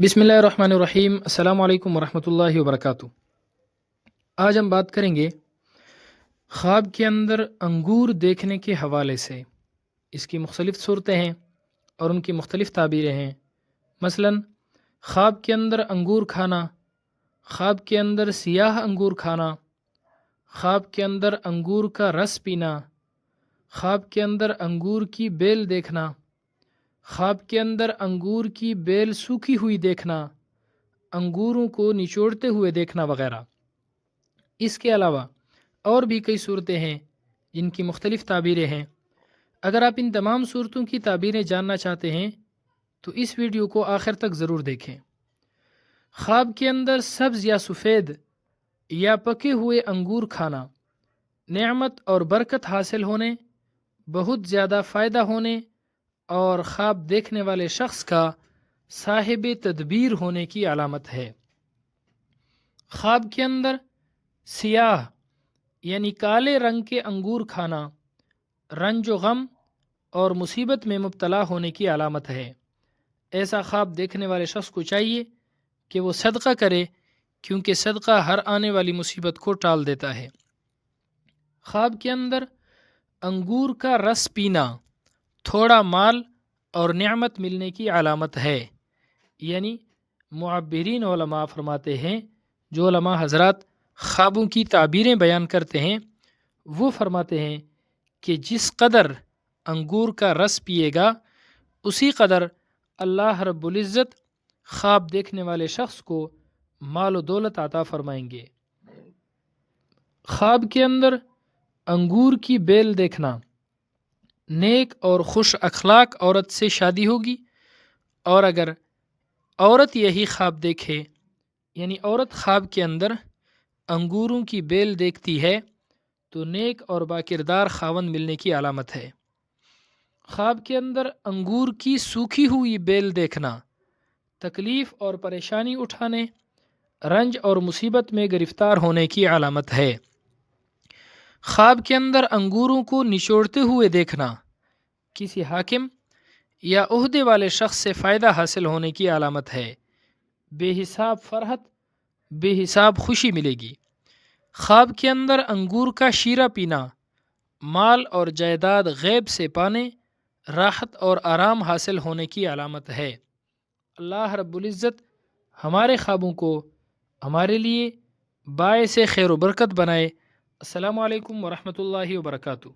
بسم اللہ الرحمن الرحیم۔ السلام علیکم ورحمۃ اللہ وبرکاتہ۔ آج ہم بات کریں گے خواب کے اندر انگور دیکھنے کے حوالے سے۔ اس کی مختلف صورتیں ہیں اور ان کی مختلف تعبیریں ہیں۔ مثلا خواب کے اندر انگور کھانا، خواب کے اندر سیاہ انگور کھانا، خواب کے اندر انگور کا رس پینا، خواب کے اندر انگور کی بیل دیکھنا، خواب کے اندر انگور کی بیل سوکھی ہوئی دیکھنا، انگوروں کو نچوڑتے ہوئے دیکھنا وغیرہ۔ اس کے علاوہ اور بھی کئی صورتیں ہیں جن کی مختلف تعبیریں ہیں۔ اگر آپ ان تمام صورتوں کی تعبیریں جاننا چاہتے ہیں تو اس ویڈیو کو آخر تک ضرور دیکھیں۔ خواب کے اندر سبز یا سفید یا پکے ہوئے انگور کھانا نعمت اور برکت حاصل ہونے، بہت زیادہ فائدہ ہونے اور خواب دیکھنے والے شخص کا صاحب تدبیر ہونے کی علامت ہے۔ خواب کے اندر سیاہ یعنی کالے رنگ کے انگور کھانا رنج و غم اور مصیبت میں مبتلا ہونے کی علامت ہے۔ ایسا خواب دیکھنے والے شخص کو چاہیے کہ وہ صدقہ کرے، کیونکہ صدقہ ہر آنے والی مصیبت کو ٹال دیتا ہے۔ خواب کے اندر انگور کا رس پینا تھوڑا مال اور نعمت ملنے کی علامت ہے۔ یعنی معبرین علماء فرماتے ہیں، جو علماء حضرات خوابوں کی تعبیریں بیان کرتے ہیں وہ فرماتے ہیں کہ جس قدر انگور کا رس پیے گا اسی قدر اللہ رب العزت خواب دیکھنے والے شخص کو مال و دولت عطا فرمائیں گے۔ خواب کے اندر انگور کی بیل دیکھنا، نیک اور خوش اخلاق عورت سے شادی ہوگی، اور اگر عورت یہی خواب دیکھے، یعنی عورت خواب کے اندر انگوروں کی بیل دیکھتی ہے، تو نیک اور باکردار خاوند ملنے کی علامت ہے۔ خواب کے اندر انگور کی سوکھی ہوئی بیل دیکھنا تکلیف اور پریشانی اٹھانے، رنج اور مصیبت میں گرفتار ہونے کی علامت ہے۔ خواب کے اندر انگوروں کو نچوڑتے ہوئے دیکھنا کسی حاکم یا عہدے والے شخص سے فائدہ حاصل ہونے کی علامت ہے۔ بے حساب فرحت، بے حساب خوشی ملے گی۔ خواب کے اندر انگور کا شیرہ پینا مال اور جائیداد غیب سے پانے، راحت اور آرام حاصل ہونے کی علامت ہے۔ اللہ رب العزت ہمارے خوابوں کو ہمارے لیے باعث خیر و برکت بنائے۔ السلام علیکم ورحمۃ اللہ وبرکاتہ۔